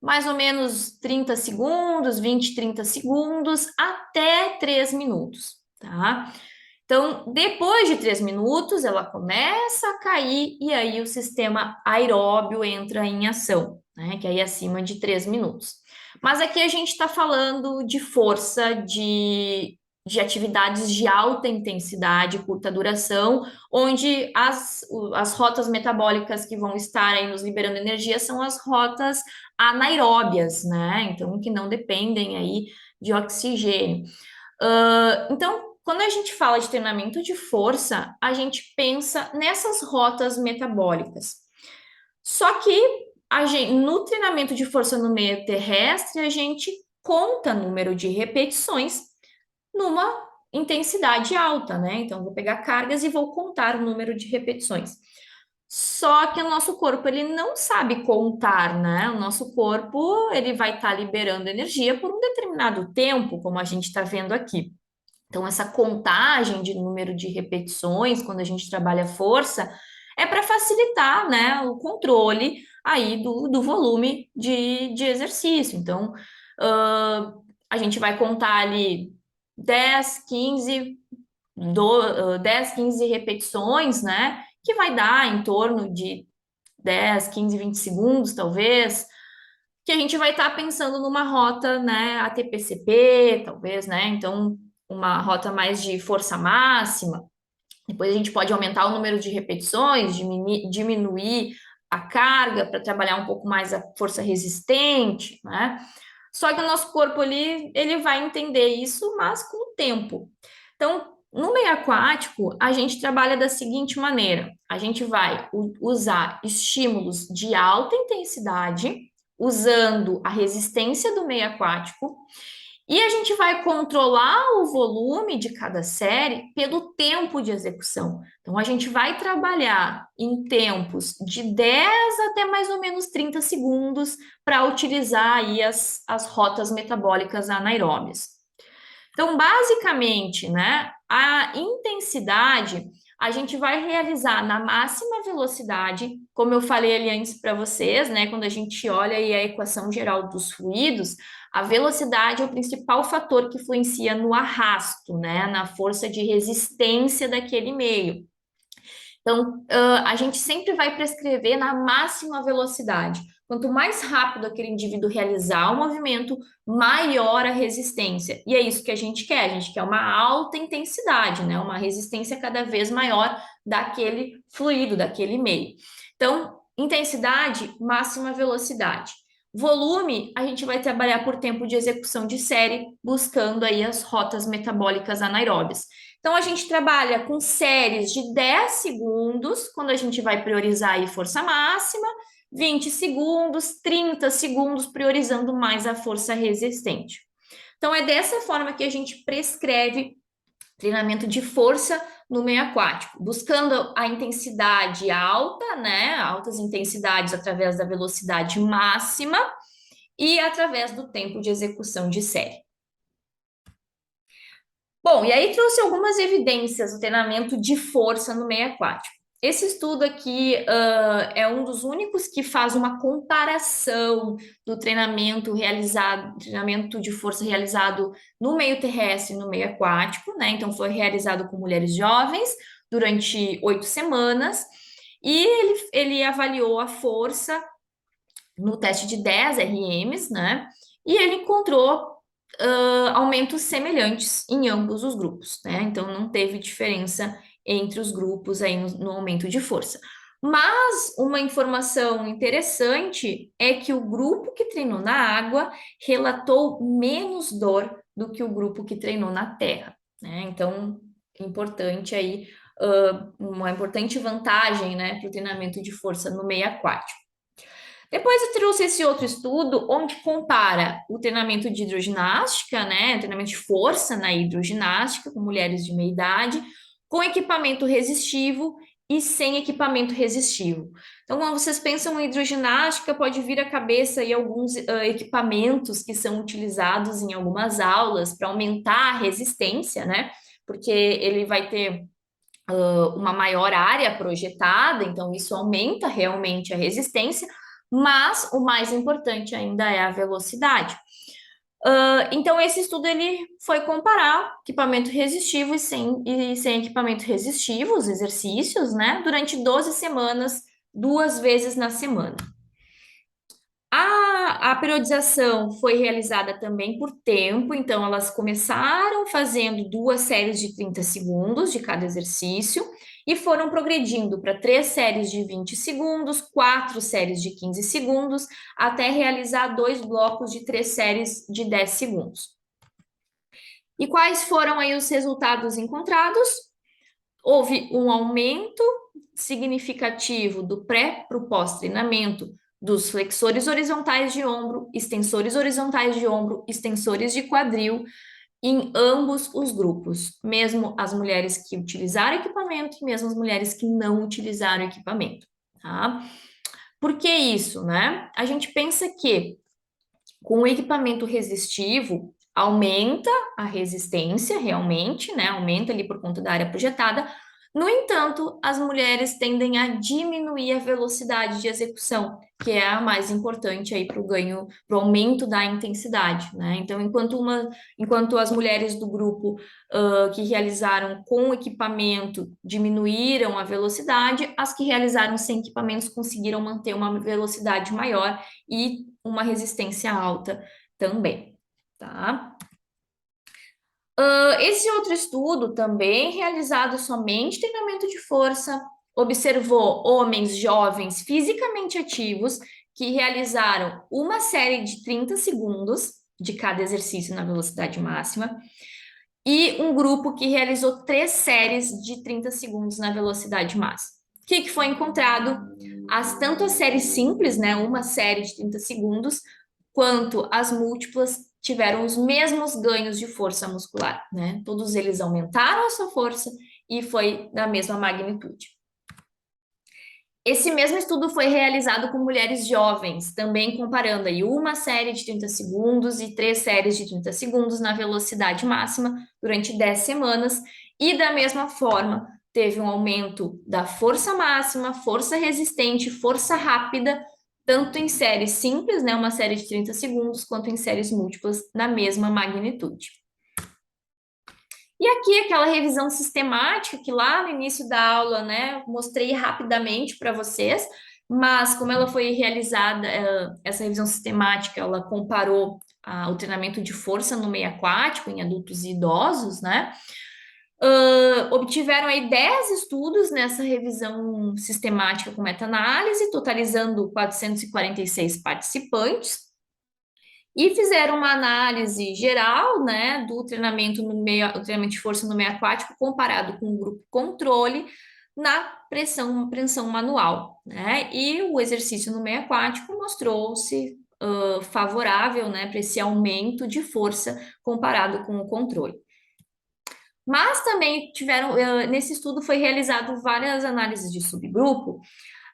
mais ou menos 30 segundos, 20, 30 segundos, até 3 minutos, tá? Então, depois de 3 minutos, ela começa a cair e aí o sistema aeróbio entra em ação, né? Que aí é acima de 3 minutos. Mas aqui a gente está falando de força, de atividades de alta intensidade, curta duração, onde as rotas metabólicas que vão estar aí nos liberando energia são as rotas anaeróbias, né? Então, que não dependem aí de oxigênio. Então, quando a gente fala de treinamento de força, a gente pensa nessas rotas metabólicas. Só que no treinamento de força no meio terrestre, a gente conta número de repetições numa intensidade alta, né? Então, vou pegar cargas e vou contar o número de repetições. Só que o nosso corpo ele não sabe contar, né? O nosso corpo ele vai estar liberando energia por um determinado tempo, como a gente está vendo aqui. Então, essa contagem de número de repetições, quando a gente trabalha força, é para facilitar, né, o controle aí do volume de exercício. Então, ah, a gente vai contar ali 10, 15, 10, 15 repetições, né, que vai dar em torno de 10, 15, 20 segundos, talvez, que a gente vai estar pensando numa rota, né, ATP-CP, talvez, né? Então, uma rota mais de força máxima. Depois a gente pode aumentar o número de repetições, diminuir a carga para trabalhar um pouco mais a força resistente, né? Só que o nosso corpo ele vai entender isso, mas com o tempo. Então, no meio aquático, a gente trabalha da seguinte maneira: a gente vai usar estímulos de alta intensidade, usando a resistência do meio aquático, e a gente vai controlar o volume de cada série pelo tempo de execução. Então, a gente vai trabalhar em tempos de 10 até mais ou menos 30 segundos para utilizar aí as rotas metabólicas anaeróbias. Então, basicamente, né, a intensidade a gente vai realizar na máxima velocidade, como eu falei ali antes para vocês, né, quando a gente olha aí a equação geral dos fluidos, a velocidade é o principal fator que influencia no arrasto, né, na força de resistência daquele meio. Então, a gente sempre vai prescrever na máxima velocidade. Quanto mais rápido aquele indivíduo realizar o movimento, maior a resistência. E é isso que a gente quer. A gente quer uma alta intensidade, né? Uma resistência cada vez maior daquele fluido, daquele meio. Então, intensidade, máxima velocidade. Volume, a gente vai trabalhar por tempo de execução de série, buscando aí as rotas metabólicas anaeróbias. Então, a gente trabalha com séries de 10 segundos, quando a gente vai priorizar aí força máxima, 20 segundos, 30 segundos, priorizando mais a força resistente. Então, é dessa forma que a gente prescreve treinamento de força no meio aquático, buscando a intensidade alta, né? Altas intensidades através da velocidade máxima e através do tempo de execução de série. Bom, e aí trouxe algumas evidências do treinamento de força no meio aquático. Esse estudo aqui é um dos únicos que faz uma comparação do treinamento de força realizado no meio terrestre e no meio aquático, né? Então foi realizado com mulheres jovens durante 8 semanas, e ele avaliou a força no teste de 10 RMs, né? E ele encontrou aumentos semelhantes em ambos os grupos, né? Então não teve diferença entre os grupos aí no aumento de força. Mas uma informação interessante é que o grupo que treinou na água relatou menos dor do que o grupo que treinou na terra, né? Então, importante aí, uma importante vantagem, né, para o treinamento de força no meio aquático. Depois eu trouxe esse outro estudo onde compara o treinamento de hidroginástica, né, treinamento de força na hidroginástica com mulheres de meia idade, com equipamento resistivo e sem equipamento resistivo. Então, quando vocês pensam em hidroginástica, pode vir à cabeça aí alguns equipamentos que são utilizados em algumas aulas para aumentar a resistência, né? Porque ele vai ter uma maior área projetada, então isso aumenta realmente a resistência, mas o mais importante ainda é a velocidade. Então, esse estudo ele foi comparar equipamento resistivo e sem equipamento resistivo, os exercícios, né, durante 12 semanas, 2 vezes na semana. A periodização foi realizada também por tempo, então elas começaram fazendo 2 séries de 30 segundos de cada exercício e foram progredindo para 3 séries de 20 segundos, 4 séries de 15 segundos, até realizar 2 blocos de 3 séries de 10 segundos. E quais foram aí os resultados encontrados? Houve um aumento significativo do pré para o pós-treinamento dos flexores horizontais de ombro, extensores horizontais de ombro, extensores de quadril, em ambos os grupos, mesmo as mulheres que utilizaram equipamento e mesmo as mulheres que não utilizaram equipamento. tá? Por que isso, né? A gente pensa que com o equipamento resistivo, aumenta a resistência realmente, né? Aumenta ali por conta da área projetada. No entanto, as mulheres tendem a diminuir a velocidade de execução, que é a mais importante aí para o ganho, para o aumento da intensidade, né? Então, enquanto as mulheres do grupo que realizaram com equipamento diminuíram a velocidade, as que realizaram sem equipamentos conseguiram manter uma velocidade maior e uma resistência alta também, tá? Esse outro estudo também, realizado somente treinamento de força, observou homens jovens fisicamente ativos que realizaram uma série de 30 segundos de cada exercício na velocidade máxima e um grupo que realizou 3 séries de 30 segundos na velocidade máxima. O que foi encontrado? Tanto as séries simples, né, uma série de 30 segundos, quanto as múltiplas tiveram os mesmos ganhos de força muscular, né? Todos eles aumentaram a sua força e foi da mesma magnitude. Esse mesmo estudo foi realizado com mulheres jovens, também comparando aí uma série de 30 segundos e 3 séries de 30 segundos na velocidade máxima durante 10 semanas, e da mesma forma teve um aumento da força máxima, força resistente, força rápida, tanto em séries simples, né, uma série de 30 segundos, quanto em séries múltiplas na mesma magnitude. E aqui aquela revisão sistemática que lá no início da aula, né, mostrei rapidamente para vocês, mas como ela foi realizada, essa revisão sistemática, ela comparou o treinamento de força no meio aquático em adultos e idosos, né? Obtiveram aí 10 estudos nessa revisão sistemática com meta-análise, totalizando 446 participantes. E fizeram uma análise geral, né, do treinamento o treinamento de força no meio aquático comparado com o grupo controle na pressão manual, né? E o exercício no meio aquático mostrou-se favorável, né, para esse aumento de força comparado com o controle. Mas também nesse estudo foi realizado várias análises de subgrupo.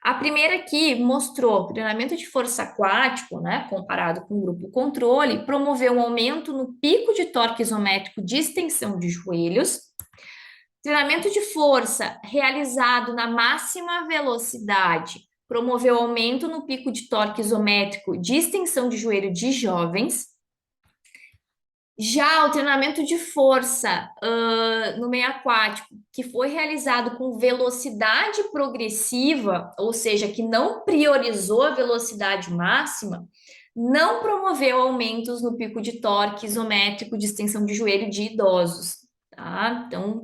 A primeira aqui mostrou treinamento de força aquático, né, comparado com o grupo controle, promoveu um aumento no pico de torque isométrico de extensão de joelhos. Treinamento de força realizado na máxima velocidade promoveu aumento no pico de torque isométrico de extensão de joelho de jovens. Já o treinamento de força no meio aquático, que foi realizado com velocidade progressiva, ou seja, que não priorizou a velocidade máxima, não promoveu aumentos no pico de torque isométrico de extensão de joelho de idosos, tá? Então,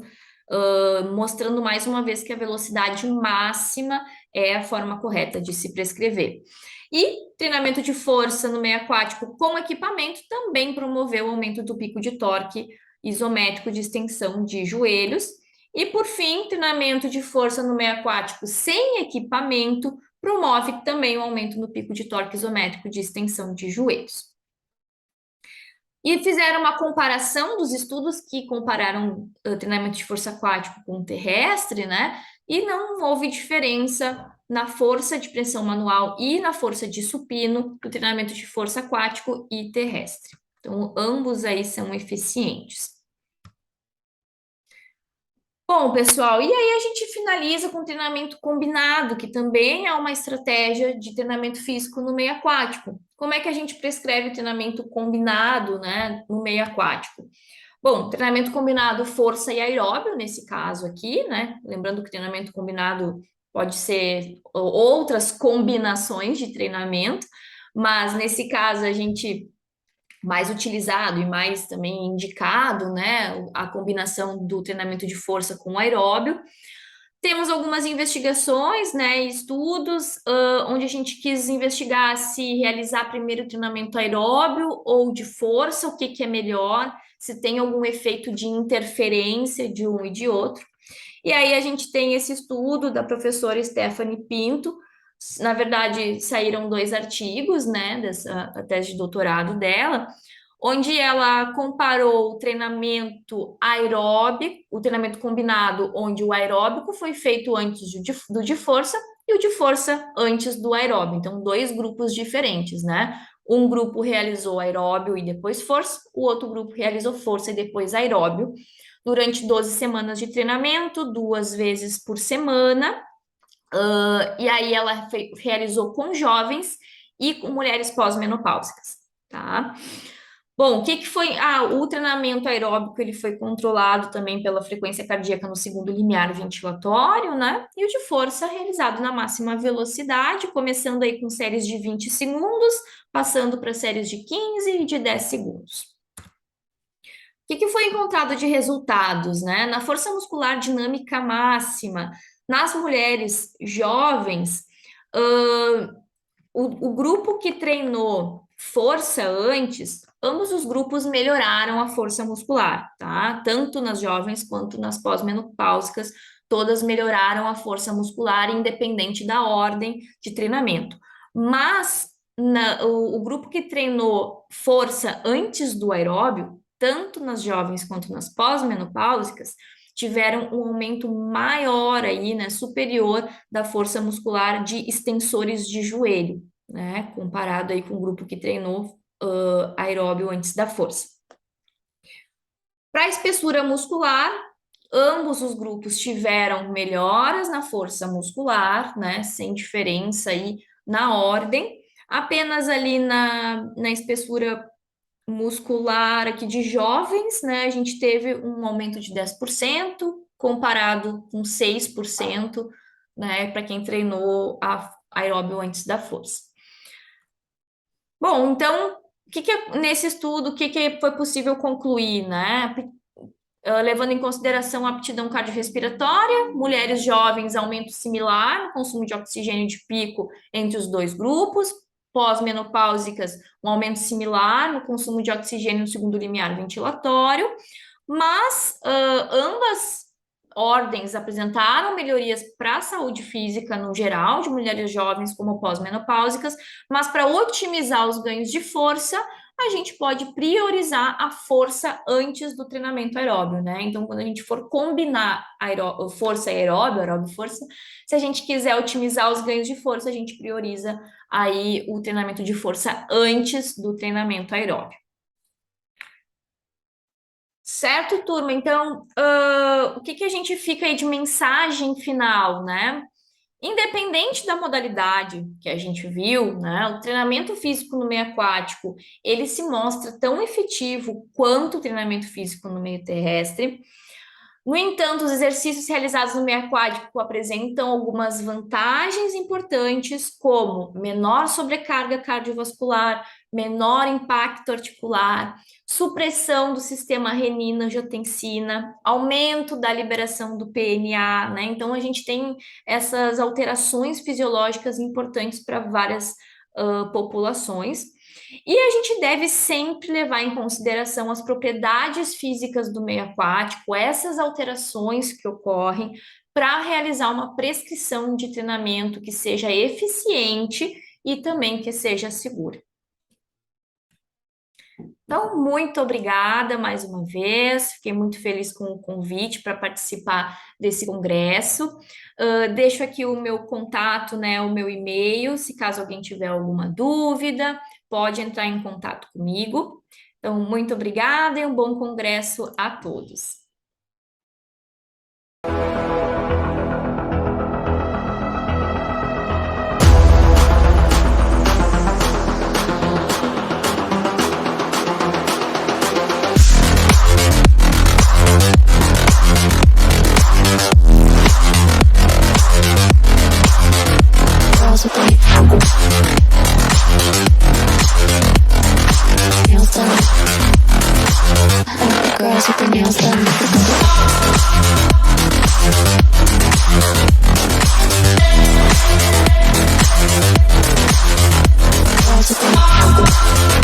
mostrando mais uma vez que a velocidade máxima é a forma correta de se prescrever. E treinamento de força no meio aquático com equipamento também promoveu o aumento do pico de torque isométrico de extensão de joelhos. E, por fim, treinamento de força no meio aquático sem equipamento promove também o aumento no pico de torque isométrico de extensão de joelhos. E fizeram uma comparação dos estudos que compararam treinamento de força aquático com terrestre, né? E não houve diferença na força de pressão manual e na força de supino do treinamento de força aquático e terrestre. Então, ambos aí são eficientes. Bom, pessoal, e aí a gente finaliza com treinamento combinado, que também é uma estratégia de treinamento físico no meio aquático. Como é que a gente prescreve o treinamento combinado, né, no meio aquático? Bom, treinamento combinado força e aeróbio, nesse caso aqui, né? Lembrando que treinamento combinado pode ser outras combinações de treinamento, mas nesse caso a gente mais utilizado e mais também indicado, né, a combinação do treinamento de força com aeróbio. Temos algumas investigações, né, estudos, onde a gente quis investigar se realizar primeiro o treinamento aeróbio ou de força, o que que é melhor, se tem algum efeito de interferência de um e de outro. E aí a gente tem esse estudo da professora Stephanie Pinto. Na verdade, saíram 2 artigos, né, dessa tese de doutorado dela, onde ela comparou o treinamento aeróbico, o treinamento combinado, onde o aeróbico foi feito antes do de força, e o de força antes do aeróbio. Então, dois grupos diferentes, né? Um grupo realizou aeróbio e depois força, o outro grupo realizou força e depois aeróbio, durante 12 semanas de treinamento, 2 vezes por semana. E aí ela realizou com jovens e com mulheres pós-menopáusicas, tá? Bom, o que que foi? O treinamento aeróbico ele foi controlado também pela frequência cardíaca no segundo limiar ventilatório, né? E o de força realizado na máxima velocidade, começando aí com séries de 20 segundos, passando para séries de 15 e de 10 segundos. O que que foi encontrado de resultados, né? Na força muscular dinâmica máxima, nas mulheres jovens, o grupo que treinou força antes, ambos os grupos melhoraram a força muscular, tá? Tanto nas jovens quanto nas pós-menopáusicas, todas melhoraram a força muscular, independente da ordem de treinamento. Mas o grupo que treinou força antes do aeróbio, tanto nas jovens quanto nas pós-menopáusicas, tiveram um aumento maior aí, né, superior da força muscular de extensores de joelho, né, comparado aí com o grupo que treinou aeróbio antes da força. Para a espessura muscular, ambos os grupos tiveram melhoras na força muscular, né, sem diferença aí na ordem, apenas ali na espessura muscular aqui de jovens, né, a gente teve um aumento de 10%, comparado com 6%, né, para quem treinou aeróbio antes da força. Bom, então, nesse estudo, o que foi possível concluir, né? Levando em consideração a aptidão cardiorrespiratória, mulheres jovens, aumento similar no consumo de oxigênio de pico entre os dois grupos, pós-menopáusicas, um aumento similar no consumo de oxigênio no segundo limiar ventilatório, mas ambas ordens apresentaram melhorias para a saúde física no geral, de mulheres jovens como pós-menopáusicas, mas para otimizar os ganhos de força, a gente pode priorizar a força antes do treinamento aeróbio, né? Então, quando a gente for combinar força e aeróbio, aeróbio e força, se a gente quiser otimizar os ganhos de força, a gente prioriza aí o treinamento de força antes do treinamento aeróbio. Certo, turma? Então, o que a gente fica aí de mensagem final, né? Independente da modalidade que a gente viu, né, o treinamento físico no meio aquático, ele se mostra tão efetivo quanto o treinamento físico no meio terrestre. No entanto, os exercícios realizados no meio aquático apresentam algumas vantagens importantes, como menor sobrecarga cardiovascular, menor impacto articular, supressão do sistema renina-angiotensina, aumento da liberação do PNA, né? Então, a gente tem essas alterações fisiológicas importantes para várias populações. E a gente deve sempre levar em consideração as propriedades físicas do meio aquático, essas alterações que ocorrem, para realizar uma prescrição de treinamento que seja eficiente e também que seja segura. Então, muito obrigada mais uma vez. Fiquei muito feliz com o convite para participar desse congresso. Deixo aqui o meu contato, né, o meu e-mail, se caso alguém tiver alguma dúvida, pode entrar em contato comigo. Então, muito obrigada e um bom congresso a todos. Girls with their nails done. Girls with their